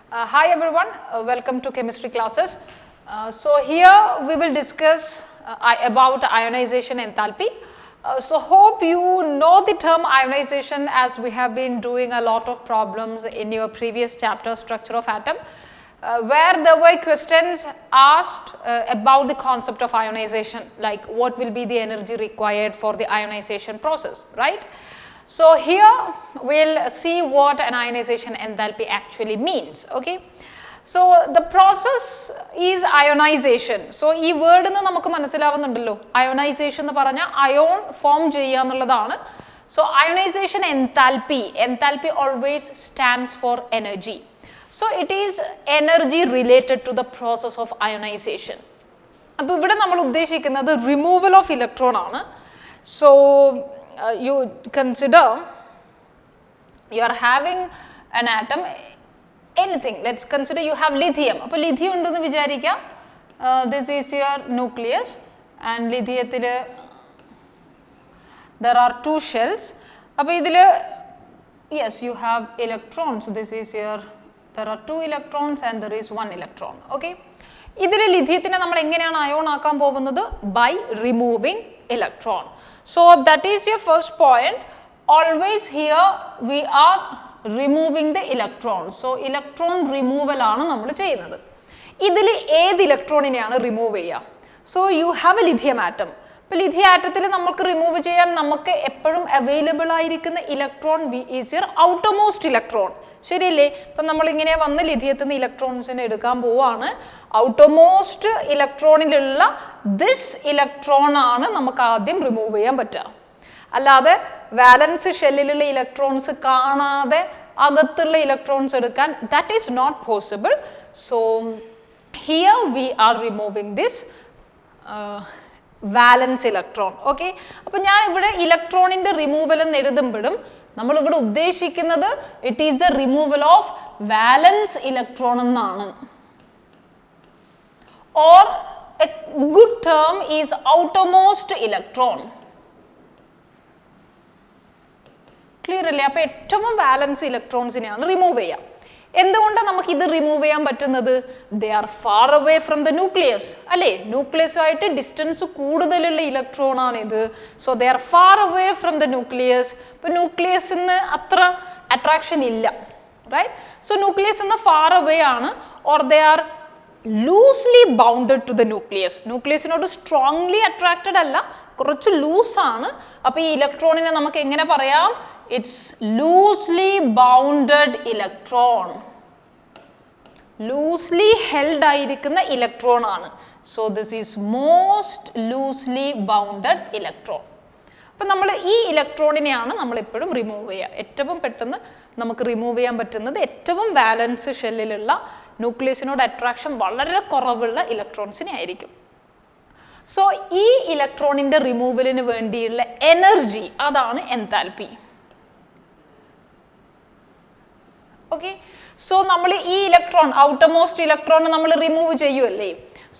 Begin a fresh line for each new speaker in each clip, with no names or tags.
Hi everyone, welcome to chemistry classes. So here we will discuss about ionization enthalpy. So hope you know the term ionization as we have been doing a lot of problems in your previous chapter, structure of atom, where there were questions asked about the concept of ionization, like what will be the energy required for the ionization process, right? So here we'll see what an ionization enthalpy actually means, okay. So the process is ionization. So ee word nu namukku manasilavunundallo, ionization nu paranja ion form cheya ennalladana. So ionization enthalpy always stands for energy. So it is energy related to the process of ionization. appo ivide nammal uddeshikkunnathu removal of electron aanu. So you consider you are having an atom, anything, let's consider you have lithium. appo lithium undennu vicharikka, this is your nucleus and lithiyathile there are two shells. appo idile yes you have electrons, this is your, there are two electrons and there is one electron, okay. ഇതിൽ ലിഥിയത്തിനെ നമ്മൾ എങ്ങനെയാണ് ion ആക്കാൻ പോകുന്നത്? By removing electron. So that is your first point. Always here we are removing the electron. So electron removal ആണ് നമ്മൾ ചെയ്യുന്നത്. ഇതിൽ ഏത് ഇലക്ട്രോണിനെയാണ് റിമൂവ് ചെയ്യുക? So you have a lithium atom. ഇപ്പോൾ ലിഥിയം ആറ്റത്തിൽ നമുക്ക് റിമൂവ് ചെയ്യാൻ നമുക്ക് എപ്പോഴും അവൈലബിൾ ആയിരിക്കുന്ന electron is your outermost electron, ശരിയല്ലേ? ഇപ്പം നമ്മളിങ്ങനെ വന്ന് ലിഥിയത്തിൽ നിന്ന് ഇലക്ട്രോൺസിനെ എടുക്കാൻ പോവാണ്. ഔട്ടർമോസ്റ്റ് ഇലക്ട്രോണിലുള്ള ദിസ് ഇലക്ട്രോൺ ആണ് നമുക്ക് ആദ്യം റിമൂവ് ചെയ്യാൻ പറ്റുക. അല്ലാതെ വാലൻസ് ഷെല്ലിലുള്ള ഇലക്ട്രോൺസ് കാണാതെ അകത്തുള്ള ഇലക്ട്രോൺസ് എടുക്കാൻ that is not possible. So here we are removing this valence electron, okay. അപ്പോൾ ഞാൻ ഇവിടെ ഇലക്ട്രോണിൻ്റെ റിമൂവൽ എന്ന് എഴുതുമ്പോഴും നമ്മൾ ഇവിടെ ഉദ്ദേശിക്കുന്നത് it is the removal of valence electron എന്നാണ്. Or a good term is outermost electron. Clear അല്ലേ? അപ്പോൾ ഏറ്റവും വാലൻസ് ഇലക്ട്രോൺസിനെയാണ് റിമൂവ് ചെയ്യുക. എന്തുകൊണ്ടാണ് നമുക്ക് ഇത് റിമൂവ് ചെയ്യാൻ പറ്റുന്നത്? They are far away from the nucleus, അല്ലേ? ന്യൂക്ലിയസുമായിട്ട് ഡിസ്റ്റൻസ് കൂടുതലുള്ള ഇലക്ട്രോൺ ആണ് ഇത്. So they are far away from the nucleus. ഇപ്പം ന്യൂക്ലിയസിന് അത്ര അട്രാക്ഷൻ ഇല്ല, റൈറ്റ്? സോ ന്യൂക്ലിയസ് എന്ന് ഫാർ അവേ ആണ്. Or they are loosely bounded to the nucleus. ന്യൂക്ലിയസിനോട് സ്ട്രോങ്ലി അട്രാക്റ്റഡ് അല്ല, കുറച്ച് ലൂസാണ്. അപ്പോൾ ഈ ഇലക്ട്രോണിനെ നമുക്ക് എങ്ങനെ പറയാം? It's loosely bounded electron. Loosely held ആയിരിക്കുന്ന ഇലക്ട്രോൺ ആണ്. So this is most loosely bounded electron. അപ്പം നമ്മൾ ഈ ഇലക്ട്രോണിനെയാണ് നമ്മൾ എപ്പോഴും റിമൂവ് ചെയ്യുക. ഏറ്റവും പെട്ടെന്ന് നമുക്ക് റിമൂവ് ചെയ്യാൻ പറ്റുന്നത് ഏറ്റവും വാലൻസ് ഷെല്ലിലുള്ള ന്യൂക്ലിയസിനോട് അട്രാക്ഷൻ വളരെ കുറവുള്ള ഇലക്ട്രോൺസിനെ ആയിരിക്കും. സോ ഈ ഇലക്ട്രോണിൻ്റെ റിമൂവലിന് വേണ്ടിയുള്ള എനർജി, അതാണ് എൻതാൽപ്പി, ഓക്കെ. സോ നമ്മൾ ഈ ഇലക്ട്രോൺ, ഔട്ടർമോസ്റ്റ് ഇലക്ട്രോൺ നമ്മൾ റിമൂവ് ചെയ്യുമല്ലേ?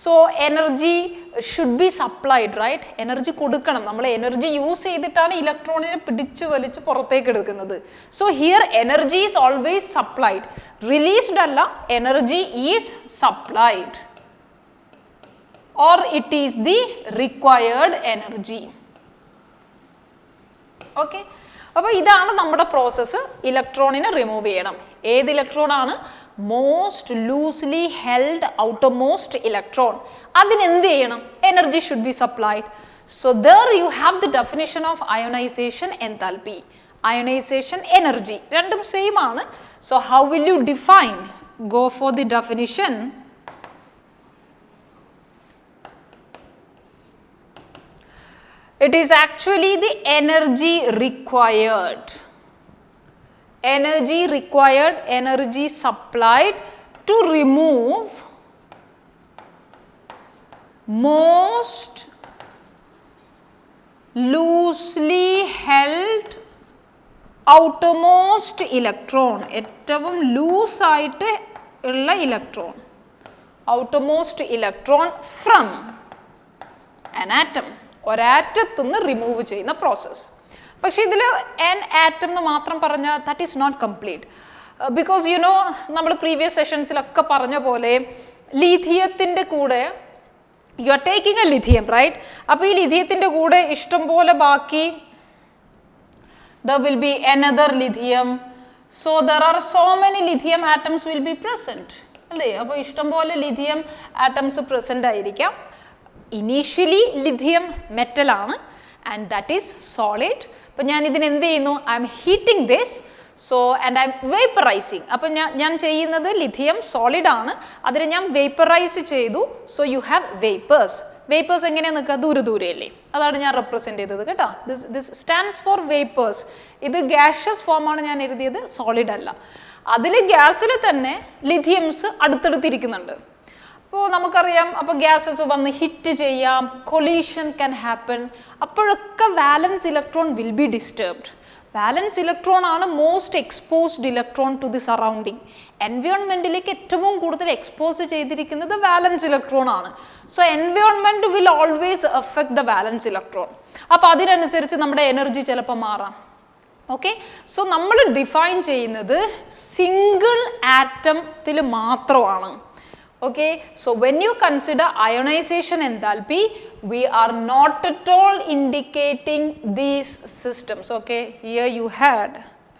So energy should be supplied, right? Energy കൊടുക്കണം. നമ്മൾ എനർജി യൂസ് ചെയ്തിട്ടാണ് ഇലക്ട്രോണിനെ പിടിച്ചു വലിച്ച് പുറത്തേക്ക് എടുക്കുന്നത്. So here energy is always supplied. Released അല്ല, energy is supplied. Or it is the required energy, okay. അപ്പോൾ ഇതാണ് നമ്മുടെ പ്രോസസ്സ്. ഇലക്ട്രോണിനെ റിമൂവ് ചെയ്യണം. ഏത് ഇലക്ട്രോൺ ആണ്? Most loosely held outermost electron. അതിനെന്ത് ചെയ്യണം? Energy should be supplied. So there you have the definition of ionisation enthalpy. Ionisation energy രണ്ടും സെയിം ആണ്. So how will you define? Go for the definition. It is actually the energy required. Energy required, energy supplied to remove most loosely held outermost electron. ഏറ്റവും loose ആയിട്ട് ഉള്ള electron, outermost electron from an atom. ഒരാറ്റത്തു നിന്ന് remove ചെയ്യുന്ന process. പക്ഷേ ഇതിൽ an atom എന്ന് മാത്രം പറഞ്ഞാൽ that is not complete. because you know നമ്മൾ പ്രീവിയസ് സെഷൻസിലൊക്കെ പറഞ്ഞ പോലെ ലിഥിയത്തിൻ്റെ കൂടെ you are taking a lithium, right? അപ്പോൾ ഈ ലിഥിയത്തിൻ്റെ കൂടെ ഇഷ്ടം പോലെ ബാക്കി there will be another lithium, so there are so many lithium atoms will be present, അല്ലേ? അപ്പോൾ ഇഷ്ടം പോലെ ലിഥിയം ആറ്റംസ് പ്രസൻ്റ് ആയിരിക്കാം. ഇനീഷ്യലി ലിഥിയം മെറ്റലാണ് and that is solid. അപ്പോൾ ഞാൻ ഇതിന് എന്ത് ചെയ്യുന്നു? I am heating this, so and I am vaporizing. അപ്പോൾ ഞാൻ ചെയ്യുന്നത് ലിഥിയം സോളിഡ് ആണ്, അതിനെ ഞാൻ വേപ്പറൈസ് ചെയ്തു. So you have vapours. Vapours എങ്ങനെയാണ് നിൽക്കുക? ദൂരെ ദൂരെയല്ലേ? അതാണ് ഞാൻ റെപ്രസെൻറ്റ് ചെയ്തത് കേട്ടോ. This stands for vapours. ഇത് ഗ്യാഷ്യസ് ഫോമാണ് ഞാൻ എഴുതിയത്, സോളിഡ് അല്ല. അതിൽ ഗ്യാസിൽ തന്നെ ലിഥിയംസ് അടുത്തടുത്തിരിക്കുന്നുണ്ട്. അപ്പോൾ നമുക്കറിയാം, അപ്പോൾ ഗ്യാസസ് വന്ന് ഹിറ്റ് ചെയ്യാം, കൊളീഷൻ ക്യാൻ ഹാപ്പൻ. അപ്പോഴൊക്കെ valence electron will be disturbed. Valence electron ആണ് most exposed electron to the surrounding. എൻവയോൺമെൻറ്റിലേക്ക് ഏറ്റവും കൂടുതൽ എക്സ്പോസ് ചെയ്തിരിക്കുന്നത് വാലൻസ് ഇലക്ട്രോൺ ആണ്. So environment will always effect the valence electron. അപ്പോൾ അതിനനുസരിച്ച് നമ്മുടെ എനർജി ചിലപ്പോൾ മാറാം. ഓക്കെ, സോ നമ്മൾ ഡിഫൈൻ ചെയ്യുന്നത് സിംഗിൾ ആറ്റത്തിൽ മാത്രമാണ്. Okay, so when you consider ionization enthalpy, we are not at all indicating these systems. Okay, here you had,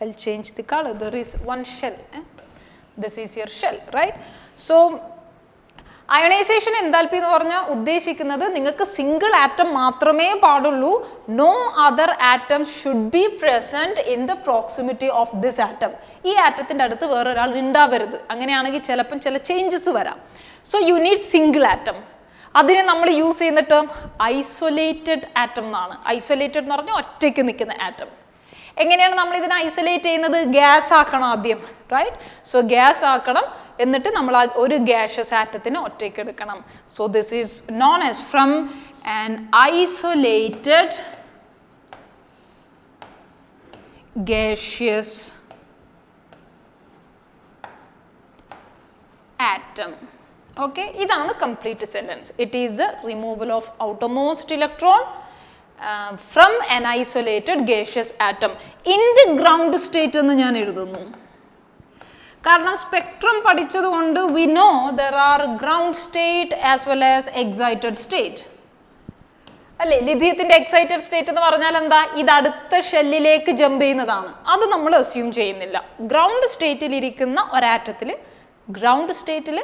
I'll change the color, there is one shell, this is your shell, right? So ionisation enthalpy എന്ന് പറഞ്ഞാൽ ഉദ്ദേശിക്കുന്നത് നിങ്ങൾക്ക് single atom മാത്രമേ പാടുള്ളൂ. No other atom should be present in the proximity of this atom. ഈ ആറ്റത്തിൻ്റെ അടുത്ത് വേറൊരാൾ ഉണ്ടാവരുത്. അങ്ങനെയാണെങ്കിൽ ചിലപ്പം ചില ചേഞ്ചസ് വരാം. So you need single atom. അതിനെ നമ്മൾ യൂസ് ചെയ്യുന്ന ടേം ഐസൊലേറ്റഡ് ആറ്റം എന്നാണ്. ഐസൊലേറ്റഡ് എന്ന് പറഞ്ഞാൽ ഒറ്റയ്ക്ക് നിൽക്കുന്ന ആറ്റം. എങ്ങനെയാണ് നമ്മൾ ഇതിനെ ഐസൊലേറ്റ് ചെയ്യുന്നത്? ഗ്യാസ് ആക്കണം ആദ്യം, റൈറ്റ്? സോ ഗ്യാസ് ആക്കണം, എന്നിട്ട് നമ്മൾ ഒരു ഗ്യാഷ്യസ് ആറ്റത്തിന് ഒറ്റയ്ക്ക് എടുക്കണം. So this is known as from an isolated gaseous atom. Okay, ഇതാണ് complete sentence. It is the removal of outermost electron from an isolated gaseous atom in the ground state എന്ന് ഞാൻ എഴുതുന്നു. കാരണം spectrum പഠിച്ചതുകൊണ്ട് we know there are ground state as well as excited state. അല്ലേ? ലിഥിയത്തിൻ്റെ excited state എന്ന് പറഞ്ഞാൽ എന്താ? ഇത് അടുത്ത ഷെല്ലിലേക്ക് ജമ്പ് ചെയ്യുന്നതാണ്. അത് നമ്മൾ അസ്യൂം ചെയ്യുന്നില്ല. ഗ്രൗണ്ട് സ്റ്റേറ്റിലിരിക്കുന്ന ഒരാറ്റത്തിൽ, ഗ്രൗണ്ട് സ്റ്റേറ്റിൽ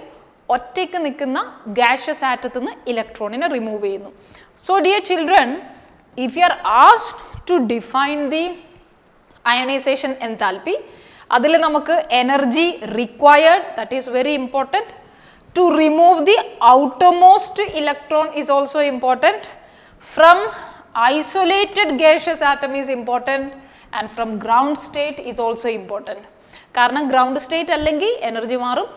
ഒറ്റയ്ക്ക് നിൽക്കുന്ന ഗ്യാഷ്യസ് ആറ്റത്തിൽ നിന്ന് ഇലക്ട്രോണിനെ റിമൂവ് ചെയ്യുന്നു. So dear children, if you are asked to define the ionization enthalpy, അതിൽ നമുക്ക് energy required, that is very important. To remove the outermost electron is also important. From isolated gaseous atom is important, and from ground state is also important. കാരണം ground state അല്ലെങ്കിൽ energy മാറും.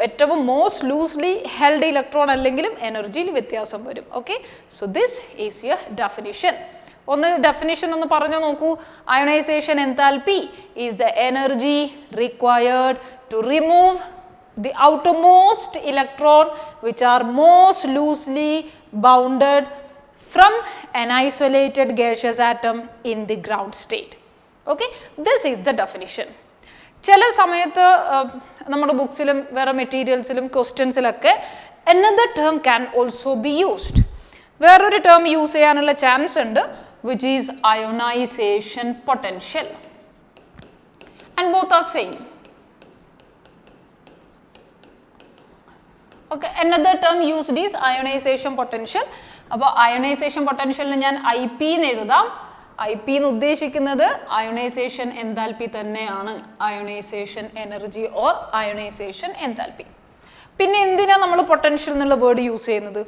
ഏറ്റവും most loosely held electron അല്ലെങ്കിലും എനർജിയിൽ വ്യത്യാസം വരും. Okay, so this is your definition. Definition ഒന്ന് പറഞ്ഞു നോക്കൂ. Ionisation enthalpy is the energy required to remove the outermost electron which are most loosely bounded from an isolated gaseous atom in the ground state. Okay, this is the definition. ചില സമയത്ത് നമ്മുടെ ബുക്സിലും വേറെ മെറ്റീരിയൽസിലും ക്വസ്റ്റ്യൻസിലൊക്കെ another term can also be used. വേറൊരു term use ചെയ്യാനുള്ള chance ഉണ്ട്, which is ionization potential, and both are same. Okay, another term used is ionization potential. അപ്പോൾ ionisation പൊട്ടൻഷ്യലിന് ഞാൻ IP എന്ന് എഴുതാം. IP എന്ന് ഉദ്ദേശിക്കുന്നത് അയണൈസേഷൻ എൻതാൽപ്പി തന്നെയാണ്, ionisation energy or ionisation enthalpy. പിന്നെ എന്തിനാ നമ്മൾ പൊട്ടൻഷ്യൽ എന്നുള്ള വേർഡ് യൂസ് ചെയ്യുന്നത്?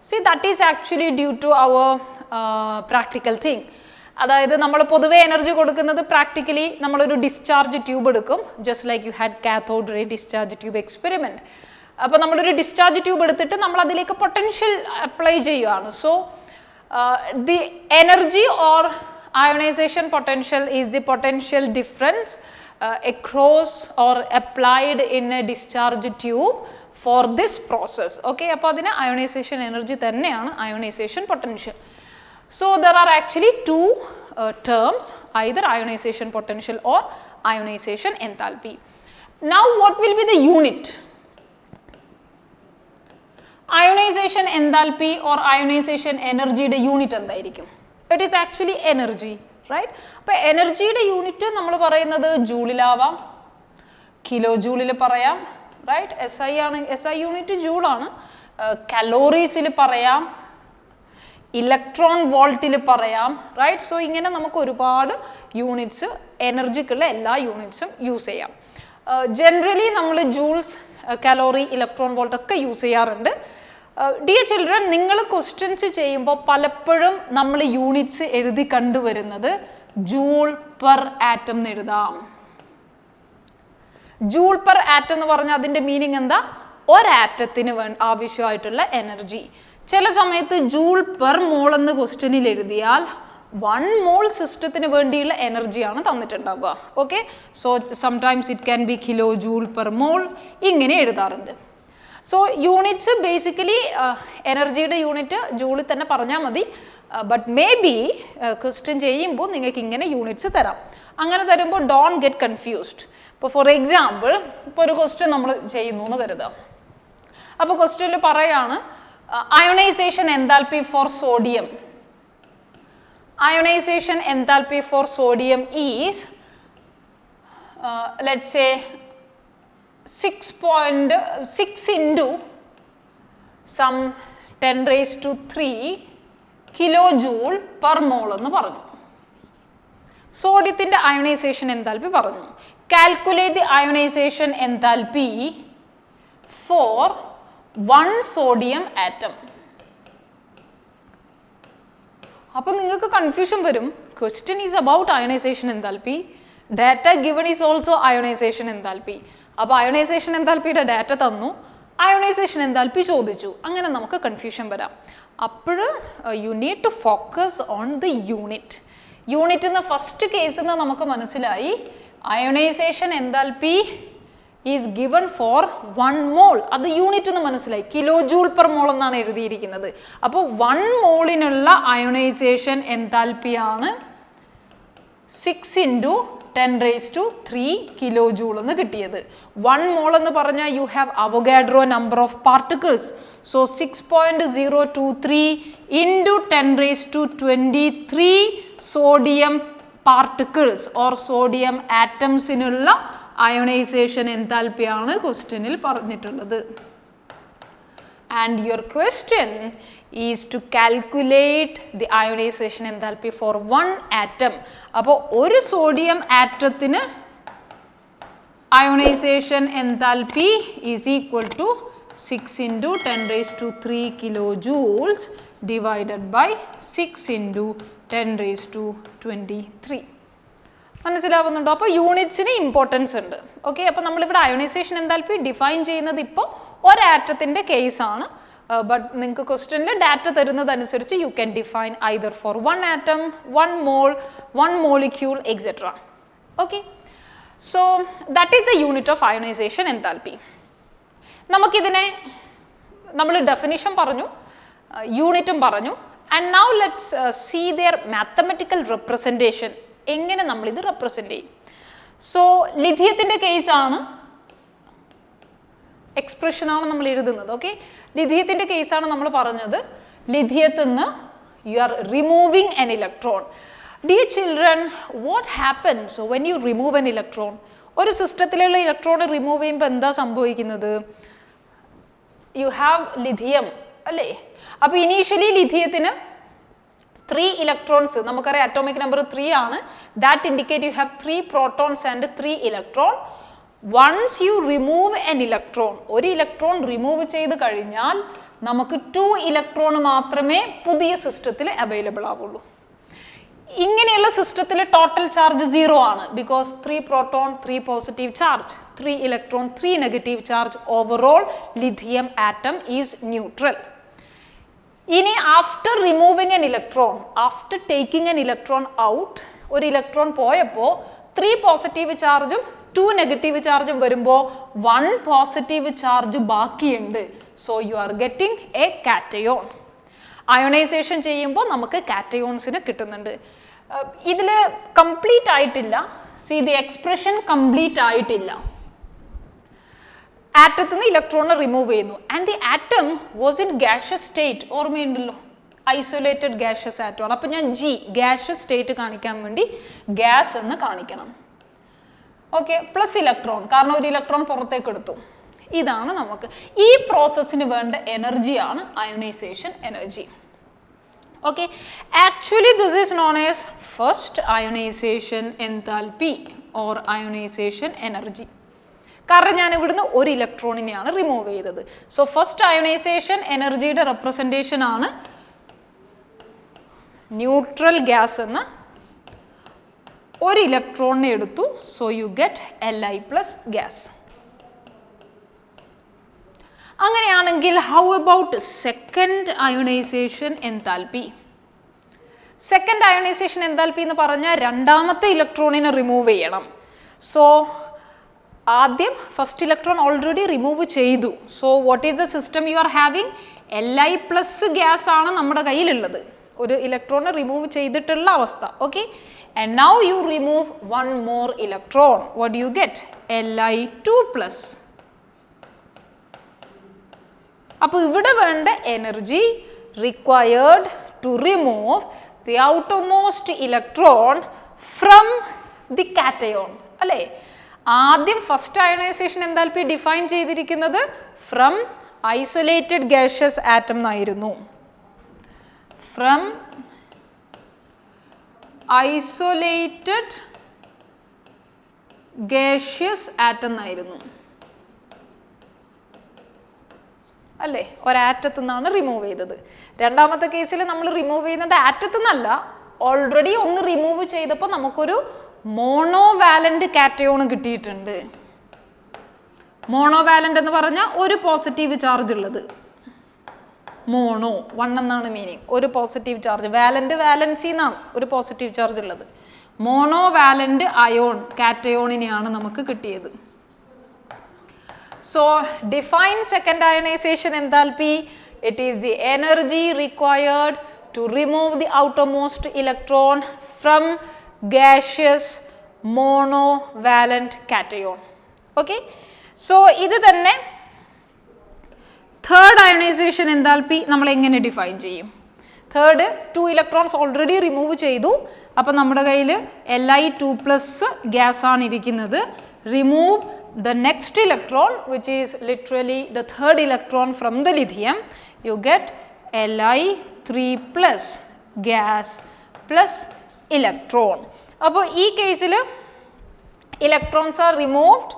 See that is actually due to our practical thing. അതായത് നമ്മൾ പൊതുവേ എനർജി കൊടുക്കുന്നത് പ്രാക്ടിക്കലി നമ്മളൊരു ഡിസ്ചാർജ് ട്യൂബ് എടുക്കും, just like you had cathode ray discharge tube experiment. അപ്പോൾ നമ്മളൊരു ഡിസ്ചാർജ് ട്യൂബ് എടുത്തിട്ട് നമ്മൾ അതിലേക്ക് പൊട്ടൻഷ്യൽ അപ്ലൈ ചെയ്യുകയാണ്. So the energy or ionisation potential is the potential difference across or applied in a discharge tube for this process. Okay, അപ്പോൾ അതിന് ionisation energy തന്നെയാണ് ionisation potential. So there are actually two terms, either ionization potential or ionization enthalpy. Now what will be the unit? Ionization enthalpy or ionization energy യുടെ unit എന്തായിരിക്കും? It is actually energy, right? അപ്പോൾ എനർജിയുടെ unit നമ്മൾ പറയുന്നത് ജൂളിലാവാം, kilo ജൂളിൽ പറയാം, right? SI unit ജൂളാണ്. കലോറീസിൽ പറയാം, ഇലക്ട്രോൺ വോൾട്ടിൽ പറയാം, റൈറ്റ്? സോ ഇങ്ങനെ നമുക്ക് ഒരുപാട് യൂണിറ്റ്സ്, എനർജിക്കുള്ള എല്ലാ യൂണിറ്റ്സും യൂസ് ചെയ്യാം. ജനറലി നമ്മൾ ജൂൾസ്, കലോറി, ഇലക്ട്രോൺ വോൾട്ട് ഒക്കെ യൂസ് ചെയ്യാറുണ്ട്. ഡിയർ ചിൽഡ്രൻ, നിങ്ങൾ ക്വസ്റ്റ്യൻസ് ചെയ്യുമ്പോൾ പലപ്പോഴും നമ്മൾ യൂണിറ്റ്സ് എഴുതി കണ്ടുവരുന്നത് ജൂൾ പെർ ആറ്റം എന്ന് എഴുതാം. ജൂൾ പെർ ആറ്റം എന്ന് പറഞ്ഞാൽ അതിൻ്റെ മീനിങ് എന്താ? ഒരാറ്റത്തിന് ആവശ്യമായിട്ടുള്ള എനർജി. ചില സമയത്ത് ജൂൾ പെർ മോൾ എന്ന് ക്വസ്റ്റ്യനിൽ എഴുതിയാൽ 1 മോൾ സിസ്റ്റത്തിന് വേണ്ടിയുള്ള എനർജിയാണ് തന്നിട്ടുണ്ടാവുക. Okay, so sometimes it can be kilo joule per mole, ഇങ്ങനെ എഴുതാറുണ്ട്. സോ യൂണിറ്റ്സ് ബേസിക്കലി എനർജിയുടെ യൂണിറ്റ് ജൂളിൽ തന്നെ പറഞ്ഞാൽ മതി. ബട്ട് മേ ബി ക്വസ്റ്റ്യൻ ചെയ്യുമ്പോൾ നിങ്ങൾക്ക് ഇങ്ങനെ യൂണിറ്റ്സ് തരാം. അങ്ങനെ തരുമ്പോൾ ഡോണ്ട് ഗെറ്റ് കൺഫ്യൂസ്ഡ്. ഇപ്പോൾ ഫോർ എക്സാമ്പിൾ, ഇപ്പോൾ ഒരു ക്വസ്റ്റ്യൻ നമ്മൾ ചെയ്യുന്നു എന്ന് കരുതാം. അപ്പോൾ ക്വസ്റ്റ്യനിൽ പറയാണ് ionization enthalpy for sodium. Ionization enthalpy for sodium is let's say 6.6 into some 10 raised to 3 kilojoule per mole എന്ന് പറഞ്ഞു. സോഡിയത്തിൻ്റെ അയോണൈസേഷൻ എൻതാൽപ്പി പറഞ്ഞു. Calculate the ionisation enthalpy for 1 sodium atom. അപ്പോൾ നിങ്ങൾക്ക് കൺഫ്യൂഷൻ വരും. Question is about ionisation enthalpy, data given is also ionisation enthalpy. അപ്പോൾ ionisation എൻതാൽപ്പിയുടെ data തന്നു, അയോണൈസേഷൻ എൻതാൽപ്പി ചോദിച്ചു, അങ്ങനെ നമുക്ക് കൺഫ്യൂഷൻ വരാം. അപ്പോൾ you need to focus on the unit. Unit എന്ന ഫസ്റ്റ് കേസിൽ നിന്ന് നമുക്ക് മനസ്സിലായി ionisation enthalpy is given for 1 mole. അത് യൂണിറ്റ് എന്ന് മനസ്സിലായി, കിലോ ജൂൾ പെർ മോൾ എന്നാണ് എഴുതിയിരിക്കുന്നത്. അപ്പോൾ 1 മോളിനുള്ള അയോണൈസേഷൻ എൻതാൽപ്പിയാണ് 6 into 10 raised to 3 kilo joule എന്ന് കിട്ടിയത്. 1 മോൾ എന്ന് പറഞ്ഞാൽ you have Avogadro number of particles. So 6.023 into 10 raised to 23 sodium particles or sodium ആറ്റംസിനുള്ള അയോണൈസേഷൻ എൻതാൽപ്പിയാണ് ക്വസ്റ്റ്യനിൽ പറഞ്ഞിട്ടുള്ളത്. And your question is to calculate the ionisation enthalpy for 1 atom. അപ്പോൾ ഒരു സോഡിയം ആറ്റത്തിന് ionisation enthalpy is equal to 6 into 10 raised to 3 kilojoules divided by 6 into 10 raised to 23. മനസ്സിലാവുന്നുണ്ടോ? അപ്പോൾ യൂണിറ്റ്സിന് importance ഉണ്ട്. ഓക്കെ, അപ്പോൾ നമ്മളിവിടെ അയോണൈസേഷൻ എൻതാൽപ്പി ഡിഫൈൻ ചെയ്യുന്നത് ഇപ്പോൾ ഒരാറ്റത്തിൻ്റെ കേസാണ്. ബട്ട് നിങ്ങൾക്ക് ക്വസ്റ്റ്യനിൽ ഡാറ്റ തരുന്നതനുസരിച്ച് you can define either for 1 atom, 1 mole, 1 molecule etcetera. Okay, so that is the unit of ionisation enthalpy. നമുക്കിതിനെ നമ്മൾ ഡെഫിനിഷൻ പറഞ്ഞു, യൂണിറ്റും പറഞ്ഞു. And now let's see their mathematical representation. എങ്ങനെ നമ്മളിത് റെപ്രസെൻ്റ് ചെയ്യും? സോ ലിഥിയത്തിൻ്റെ കേസാണ്, എക്സ്പ്രഷനാണ് നമ്മൾ എഴുതുന്നത്. ഓക്കെ, ലിഥിയത്തിൻ്റെ കേസാണ് നമ്മൾ പറഞ്ഞത്. ലിഥിയത്തിൽ നിന്ന് you are removing an electron. Dear children, what happens when you remove an electron? ഒരു സിസ്റ്റത്തിലുള്ള ഇലക്ട്രോൺ റിമൂവ് ചെയ്യുമ്പോൾ എന്താ സംഭവിക്കുന്നത്? യു ഹാവ് ലിഥിയം അല്ലേ? അപ്പോൾ ഇനീഷ്യലി ലിഥിയത്തിന് 3 ഇലക്ട്രോൺസ്, നമുക്കറിയാം അറ്റോമിക് നമ്പർ 3 ആണ്. That indicate you have 3 protons and 3 electron. Once you remove an electron, ഒരു ഇലക്ട്രോൺ റിമൂവ് ചെയ്ത് കഴിഞ്ഞാൽ നമുക്ക് 2 ഇലക്ട്രോൺ മാത്രമേ പുതിയ സിസ്റ്റത്തിൽ അവൈലബിൾ ആവുള്ളൂ. ഇങ്ങനെയുള്ള സിസ്റ്റത്തിൽ ടോട്ടൽ ചാർജ് 0 ആണ്. Because 3 proton 3 positive charge, 3 electron 3 negative charge. Overall lithium atom is neutral. ഇനി after removing an electron, after taking an electron out, ഒരു ഇലക്ട്രോൺ പോയപ്പോൾ 3 പോസിറ്റീവ് ചാർജും 2 നെഗറ്റീവ് ചാർജും വരുമ്പോൾ 1 പോസിറ്റീവ് ചാർജ് ബാക്കിയുണ്ട്. So you are getting a cation. Ionisation ചെയ്യുമ്പോൾ നമുക്ക് കാറ്റയോൺസിന് കിട്ടുന്നുണ്ട്. ഇതിൽ കംപ്ലീറ്റ് ആയിട്ടില്ല, see the expression complete ആയിട്ടില്ല. ആറ്റത്തിൽ നിന്ന് ഇലക്ട്രോണിനെ റിമൂവ് ചെയ്യുന്നു and the atom was in gaseous state. ഓർമ്മയുണ്ടല്ലോ, ഐസൊലേറ്റഡ് gaseous ആറ്റം ആണ്. അപ്പം ഞാൻ G gaseous സ്റ്റേറ്റ് കാണിക്കാൻ വേണ്ടി ഗ്യാസ് എന്ന് കാണിക്കണം. ഓക്കെ, പ്ലസ് ഇലക്ട്രോൺ, കാരണം ഒരു ഇലക്ട്രോൺ പുറത്തേക്ക് എടുത്തു. ഇതാണ് നമുക്ക് ഈ പ്രോസസ്സിന് വേണ്ട എനർജിയാണ് ionisation energy. Okay, actually this is known as first ionization enthalpy or ionization energy. കാരണം ഞാൻ ഇവിടുന്ന് ഒരു ഇലക്ട്രോണിനെയാണ് റിമൂവ് ചെയ്തത്. സോ ഫസ്റ്റ് അയോണൈസേഷൻ എനർജിയുടെ റെപ്രസെൻറ്റേഷൻ ആണ് ന്യൂട്രൽ ഗ്യാസ് എന്ന ഒരു ഇലക്ട്രോണിനെ എടുത്തു. So you get Li plus gas. അങ്ങനെയാണെങ്കിൽ how about second ionisation enthalpy? Second ionisation enthalpy എന്ന് പറഞ്ഞാൽ രണ്ടാമത്തെ ഇലക്ട്രോണിനെ റിമൂവ് ചെയ്യണം. സോ ആദ്യം ഫസ്റ്റ് ഇലക്ട്രോൺ ഓൾറെഡി റിമൂവ് ചെയ്തു. So what is the system you are having? Li plus gas ആണ് നമ്മുടെ കയ്യിലുള്ളത്, ഒരു ഇലക്ട്രോണിനെ റിമൂവ് ചെയ്തിട്ടുള്ള അവസ്ഥ. Okay, and now U remove one more electron. What do you get? Li2 plus. അപ്പോൾ ഇവിടെ വേണ്ട energy required to remove the outermost electron from the cation അല്ലേ? ആദ്യം ഫസ്റ്റ് അയോണൈസേഷൻ എൻതാൽപ്പി ഡിഫൈൻ ചെയ്തിരിക്കുന്നത് ഫ്രം ഐസൊലേറ്റഡ് gaseous ആറ്റം എന്നായിരുന്നു. From isolated gaseous atom എന്നായിരുന്നു അല്ലേ? ഒരാറ്റത്തു നിന്നാണ് റിമൂവ് ചെയ്തത്. രണ്ടാമത്തെ കേസിൽ നമ്മൾ റിമൂവ് ചെയ്യുന്നത് ആറ്റത്തു നിന്നല്ല, ഓൾറെഡി ഒന്ന് റിമൂവ് ചെയ്തപ്പോൾ നമുക്കൊരു മോണോവാലന്റ് കാറ്റയോൺ കിട്ടിയിട്ടുണ്ട്. മോണോവാലന്റ് എന്ന് പറഞ്ഞാൽ ഒരു പോസിറ്റീവ് ചാർജ് ഉള്ളത്. മോണോ, വൺ എന്നാണ് മീനിങ്, ഒരു പോസിറ്റീവ് ചാർജ്. വാലന്റ് വാലൻസി എന്നാണ് ഒരു പോസിറ്റീവ് ചാർജ് ഉള്ളത്. മോണോവാലന്റ് അയോൺ കാറ്റയോണിനെയാണ് നമുക്ക് കിട്ടിയത്. So define second ionization enthalpy. It is the energy required to remove the outermost electron from gaseous monovalent cation. Okay, so idu thanne third ionization enthalpy നമ്മൾ എങ്ങനെ define ചെയ്യും? Third 2 electrons already remove ചെയ്തു. അപ്പോൾ നമ്മുടെ കയ്യിൽ Li2 plus gas ആണ് ഇരിക്കുന്നത്. Remove the next electron, which is literally the third electron from the lithium, you get Li3 plus gas plus electron. അപ്പോൾ ഈ കേസിൽ electrons are removed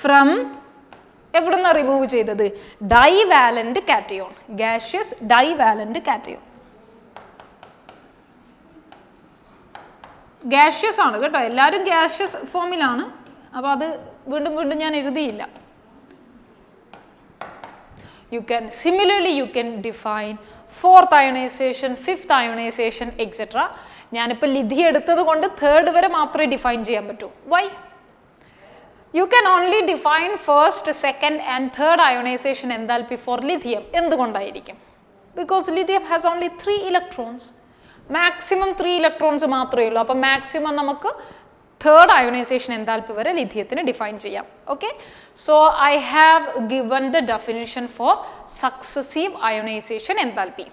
from എവിടുന്നാണ് റിമൂവ് ചെയ്തത്? Divalent cation, gaseous divalent cation. gaseous ആണ് കേട്ടോ, എല്ലാവരും gaseous ഫോമിലാണ്. അപ്പോൾ അത് വീണ്ടും വീണ്ടും ഞാൻ എഴുതിയില്ല. Similarly you can define fourth ionization, fifth ionization, etc. ഞാനിപ്പോൾ ലിഥി എടുത്തത് കൊണ്ട് തേർഡ് വരെ മാത്രമേ ഡിഫൈൻ ചെയ്യാൻ പറ്റൂ. Why? You can only define first, second and third ionization enthalpy for lithium. എന്തുകൊണ്ടായിരിക്കും? Because lithium has only 3 electrons. Maximum 3 electrons മാത്രമേ ഉള്ളൂ. അപ്പോൾ മാക്സിമം നമുക്ക് തേർഡ് അയോണൈസേഷൻ എൻതാൽപ്പി വരെ ലിഥിയത്തിന് ഡിഫൈൻ ചെയ്യാം. Okay, so I have given the definition for successive ionisation enthalpy.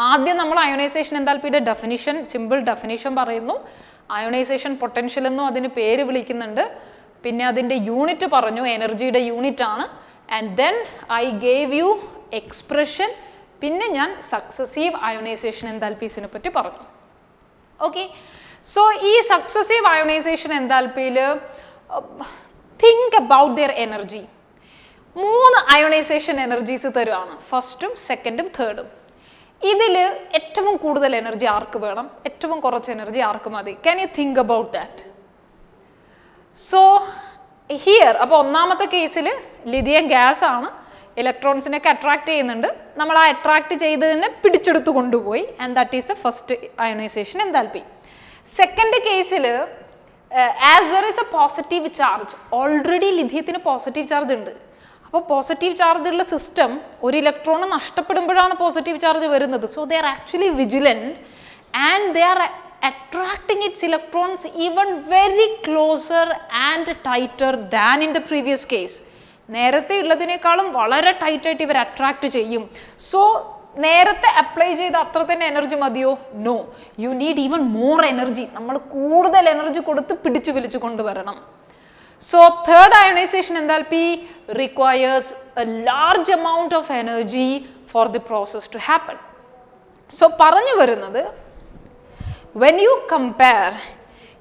ആദ്യം നമ്മൾ അയോണൈസേഷൻ എൻതാൽപ്പിയുടെ ഡെഫിനിഷൻ, സിമ്പിൾ ഡെഫിനിഷൻ പറയുന്നു. അയോണൈസേഷൻ പൊട്ടൻഷ്യൽ എന്നും അതിന് പേര് വിളിക്കുന്നുണ്ട്. പിന്നെ അതിൻ്റെ യൂണിറ്റ് പറഞ്ഞു, എനർജിയുടെ യൂണിറ്റ് ആണ്. And then I gave you expression. പിന്നെ ഞാൻ സക്സസീവ് അയോണൈസേഷൻ എൻതാൽപ്പീസിനെ പറ്റി പറഞ്ഞു. ഓക്കെ, സോ ഈ സക്സസീവ് അയോണൈസേഷൻ എൻതാൽപ്പിയിൽ think about their energy. 3 ionisation energies തരുവാണ്, ഫസ്റ്റും സെക്കൻഡും തേർഡും. ഇതിൽ ഏറ്റവും കൂടുതൽ എനർജി ആർക്ക് വേണം, ഏറ്റവും കുറച്ച് എനർജി ആർക്ക് മതി? Can you think about that? So here, അപ്പോൾ ഒന്നാമത്തെ കേസിൽ ലിഥിയം ഗ്യാസ് ആണ്, ഇലക്ട്രോൺസിനൊക്കെ അട്രാക്ട് ചെയ്യുന്നുണ്ട്. നമ്മൾ ആ അട്രാക്ട് ചെയ്തതിനെ പിടിച്ചെടുത്ത് കൊണ്ടുപോയി. And that is a first ionisation enthalpy. Second കേസിൽ as there is a positive charge, already ലിഥിയത്തിന് പോസിറ്റീവ് ചാർജ് ഉണ്ട്. അപ്പോൾ പോസിറ്റീവ് ചാർജ് ഉള്ള സിസ്റ്റം ഒരു ഇലക്ട്രോൺ നഷ്ടപ്പെടുമ്പോഴാണ് പോസിറ്റീവ് ചാർജ് വരുന്നത്. So they are actually vigilant and they are attracting its electrons even very closer and tighter than in the previous case. നേരത്തെ ഉള്ളതിനേക്കാളും വളരെ tight ആയിട്ട് ഇവർ അട്രാക്ട് ചെയ്യും. സോ നേരത്തെ അപ്ലൈ ചെയ്ത അത്ര തന്നെ എനർജി മതിയോ? No, you need even more energy. നമ്മൾ കൂടുതൽ എനർജി കൊടുത്ത് പിടിച്ചു വലിച്ചു കൊണ്ടുവരണം. So third ionization enthalpy requires a large amount of energy for the process to happen. So പറഞ്ഞു വരുന്നത്, when you compare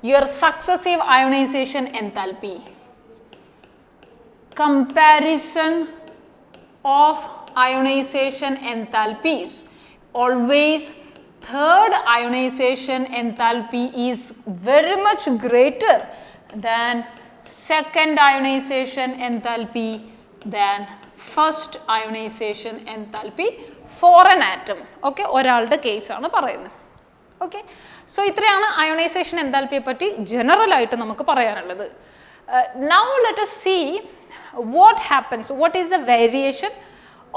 your successive ionization enthalpy, comparison of ionization enthalpies, always third ionization enthalpy is very much greater than second ionization enthalpy than first ionization enthalpy for an atom. Okay, ഒരാളുടെ case ആണ് പറയുന്നത്. Okay, so ഇത്രയാണ് ionisation എൻതാൽപ്പിയെ പറ്റി general ആയിട്ട് നമുക്ക് പറയാനുള്ളത്. Now let us see what happens, what is the variation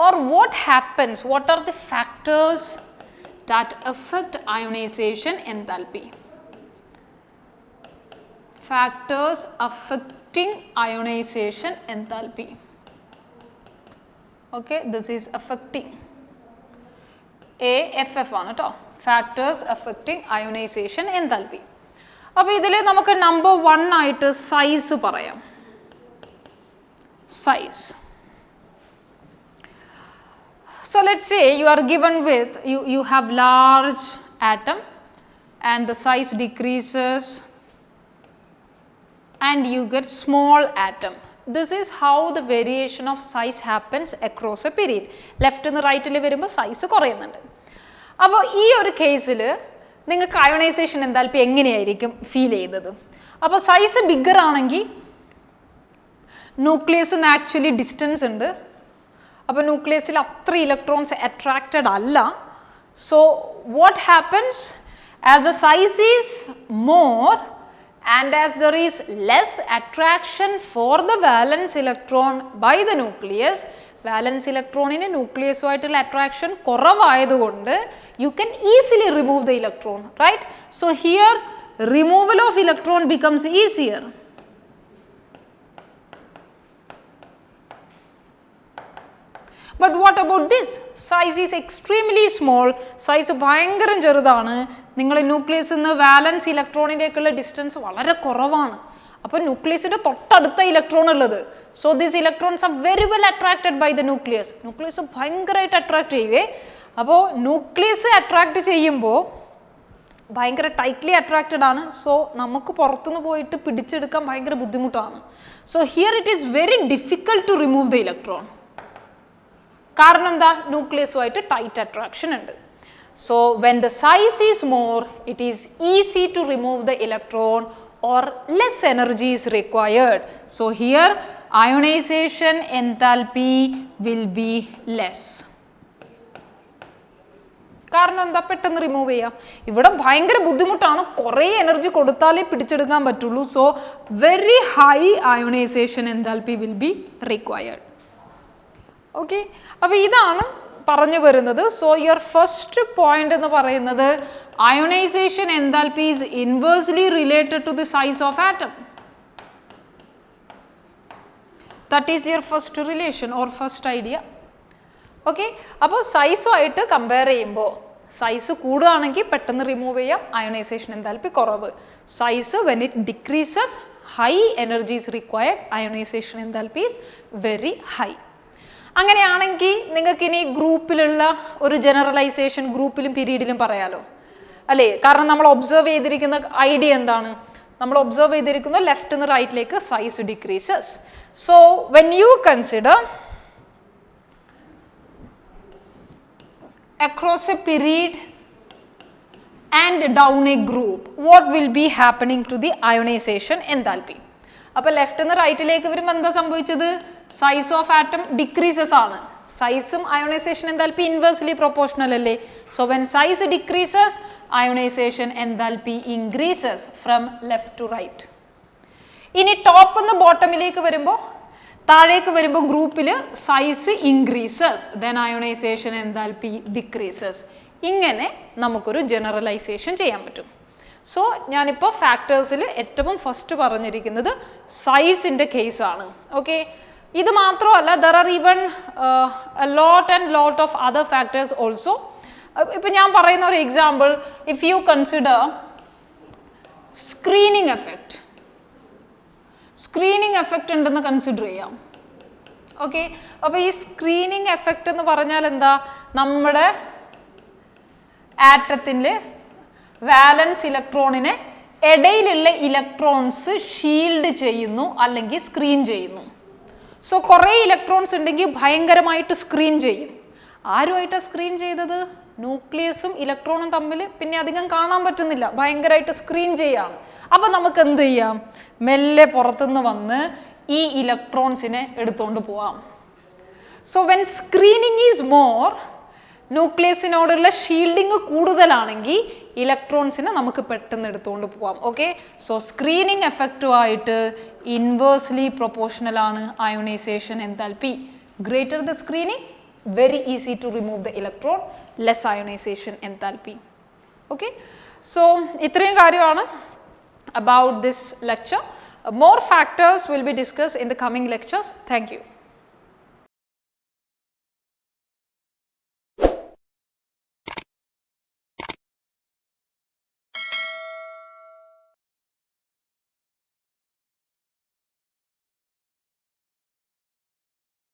or what happens, what are the factors that affect ionization enthalpy. Factors affecting ionization enthalpy. Okay, this is affecting. AFF ആണ് കേട്ടോ, factors affecting ionization enthalpy. അപ്പോൾ ഇതിൽ നമുക്ക് number 1 ആയിട്ട് size പറയാം. Size. So let's say you are given with, you have large atom and the size decreases and you get small atom. This is how the variation of size happens across a period. Left and right il varumbo size korayunnundu. Appo ee oru case il ningalku ionization enthalpy enganeyayirikkum feel cheyyunnathu. Appo size bigger aanengi nucleus ന് actually distance ഉണ്ട്. അപ്പോൾ ന്യൂക്ലിയസിൽ അത്ര electrons attracted അല്ല. So what happens, as the size is more and as there is less attraction for the valence electron by the nucleus, valence electron in a nucleus ആയിട്ടുള്ള attraction കുറവായതുകൊണ്ട് you can easily remove the electron, right? So here removal of electron becomes easier. But what about this? Size is extremely small. Size ഭയങ്കരം ചെറുതാണ്. നിങ്ങളുടെ ന്യൂക്ലിയസിൽ നിന്ന് വാലൻസ് ഇലക്ട്രോണിലേക്കുള്ള distance വളരെ കുറവാണ്. അപ്പോൾ ന്യൂക്ലിയസിൻ്റെ തൊട്ടടുത്ത ഇലക്ട്രോൺ ഉള്ളത്. So these electrons are very well attracted by the nucleus. Nucleus ഭയങ്കരമായിട്ട് അട്രാക്ട് ചെയ്യുവേ. അപ്പോൾ ന്യൂക്ലിയസ് അട്രാക്ട് ചെയ്യുമ്പോൾ ഭയങ്കര ടൈറ്റ്ലി അട്രാക്റ്റഡ് ആണ്. സോ നമുക്ക് പുറത്തുനിന്ന് പോയിട്ട് പിടിച്ചെടുക്കാൻ ഭയങ്കര ബുദ്ധിമുട്ടാണ്. So here it is very difficult to remove the electron. കാരണം എന്താ, ന്യൂക്ലിയസുമായിട്ട് ടൈറ്റ് അട്രാക്ഷൻ ഉണ്ട്. So when the size is more it is easy to remove the electron or less energy is required. So here ionization enthalpy will be less. കാരണം എന്താ, പെട്ടെന്ന് remove ചെയ്യാം. ഇവിടെ ഭയങ്കര ബുദ്ധിമുട്ടാണ്, കുറേ എനർജി കൊടുത്താലേ പിടിച്ചെടുക്കാൻ പറ്റുള്ളൂ. So very high ionisation enthalpy will be required. Okay, അപ്പോൾ ഇതാണ് പറഞ്ഞു വരുന്നത്. സോ യുവർ ഫസ്റ്റ് പോയിന്റ് എന്ന് പറയുന്നത് ionisation enthalpy is inversely related to the size of atom. That is your first relation or first idea. Okay, അപ്പോൾ സൈസുമായിട്ട് compare ചെയ്യുമ്പോൾ size കൂടുകയാണെങ്കിൽ പെട്ടെന്ന് റിമൂവ് ചെയ്യാം, അയോണൈസേഷൻ എൻതാൽപ്പി കുറവ്. Size when it decreases high energy is required, ionisation enthalpy is very high. അങ്ങനെയാണെങ്കിൽ നിങ്ങൾക്ക് ഇനി ഗ്രൂപ്പിലുള്ള ഒരു ജനറലൈസേഷൻ ഗ്രൂപ്പിലും പീരീഡിലും പറയാലോ അല്ലേ? കാരണം നമ്മൾ ഒബ്സർവ് ചെയ്തിരിക്കുന്ന ഐഡിയ എന്താണ്? നമ്മൾ ഒബ്സർവ് ചെയ്തിരിക്കുന്ന ലെഫ്റ്റ് നിന്ന് റൈറ്റിലേക്ക് size decreases. So when you consider across a period and down a group, what will be happening to the ionization enthalpy? അപ്പോൾ ലെഫ്റ്റ് നിന്ന് റൈറ്റിലേക്ക് വരുമ്പോൾ എന്താ സംഭവിച്ചത്? സൈസ് ഓഫ് ആറ്റം ഡിക്രീസസ് ആണ്. സൈസും അയോണൈസേഷൻ എൻതാൽപ്പി ഇൻവേഴ്സ്ലി പ്രൊപ്പോർഷണൽ അല്ലേ? So when size decreases ionisation enthalpy increases from left to right. ഇനി ടോപ്പ് നിന്ന് ബോട്ടമിലേക്ക് വരുമ്പോൾ, താഴേക്ക് വരുമ്പോൾ ഗ്രൂപ്പിൽ size increases, then ionisation enthalpy decreases. ഇങ്ങനെ നമുക്കൊരു ജനറലൈസേഷൻ ചെയ്യാൻ പറ്റും. സോ ഞാനിപ്പോൾ ഫാക്ടേഴ്സിൽ ഏറ്റവും ഫസ്റ്റ് പറഞ്ഞിരിക്കുന്നത് സൈസിൻ്റെ കേസാണ്. ഓക്കെ, ഇത് മാത്രമല്ല, there are even lot of other factors also. ഇപ്പം ഞാൻ പറയുന്ന ഒരു example, if you consider screening effect, screening effect ഉണ്ടെന്ന് കൺസിഡർ ചെയ്യാം. ഓക്കെ, അപ്പോൾ ഈ സ്ക്രീനിങ് എഫക്റ്റ് എന്ന് പറഞ്ഞാൽ എന്താ, നമ്മുടെ ആറ്റത്തിൻ്റെ വാലൻസ് ഇലക്ട്രോണിനെ ഇടയിലുള്ള ഇലക്ട്രോൺസ് ഷീൽഡ് ചെയ്യുന്നു അല്ലെങ്കിൽ സ്ക്രീൻ ചെയ്യുന്നു. സോ കുറേ ഇലക്ട്രോൺസ് ഉണ്ടെങ്കിൽ ഭയങ്കരമായിട്ട് സ്ക്രീൻ ചെയ്യും. ആരുമായിട്ടാണ് സ്ക്രീൻ ചെയ്തത്? ന്യൂക്ലിയസും ഇലക്ട്രോണും തമ്മിൽ പിന്നെ അധികം കാണാൻ പറ്റുന്നില്ല, ഭയങ്കരമായിട്ട് സ്ക്രീൻ ചെയ്യാണ്. അപ്പം നമുക്ക് എന്ത് ചെയ്യാം, മെല്ലെ പുറത്തുനിന്ന് വന്ന് ഈ ഇലക്ട്രോൺസിനെ എടുത്തുകൊണ്ട് പോവാം. So when screening is more, ന്യൂക്ലിയസിനോടുള്ള ഷീൽഡിങ് കൂടുതലാണെങ്കിൽ ഇലക്ട്രോൺസിനെ നമുക്ക് പെട്ടെന്ന് എടുത്തുകൊണ്ട് പോവാം. ഓക്കെ, സോ സ്ക്രീനിങ് എഫക്റ്റുമായിട്ട് ഇൻവേഴ്സ്ലി പ്രൊപ്പോർഷണൽ ആണ് ionisation enthalpy. Greater the screening, very easy to remove the electron, less ionization enthalpy. Okay, so ഇത്രയും കാര്യമാണ് about this lecture. More factors will be discussed in the coming lectures. Thank you.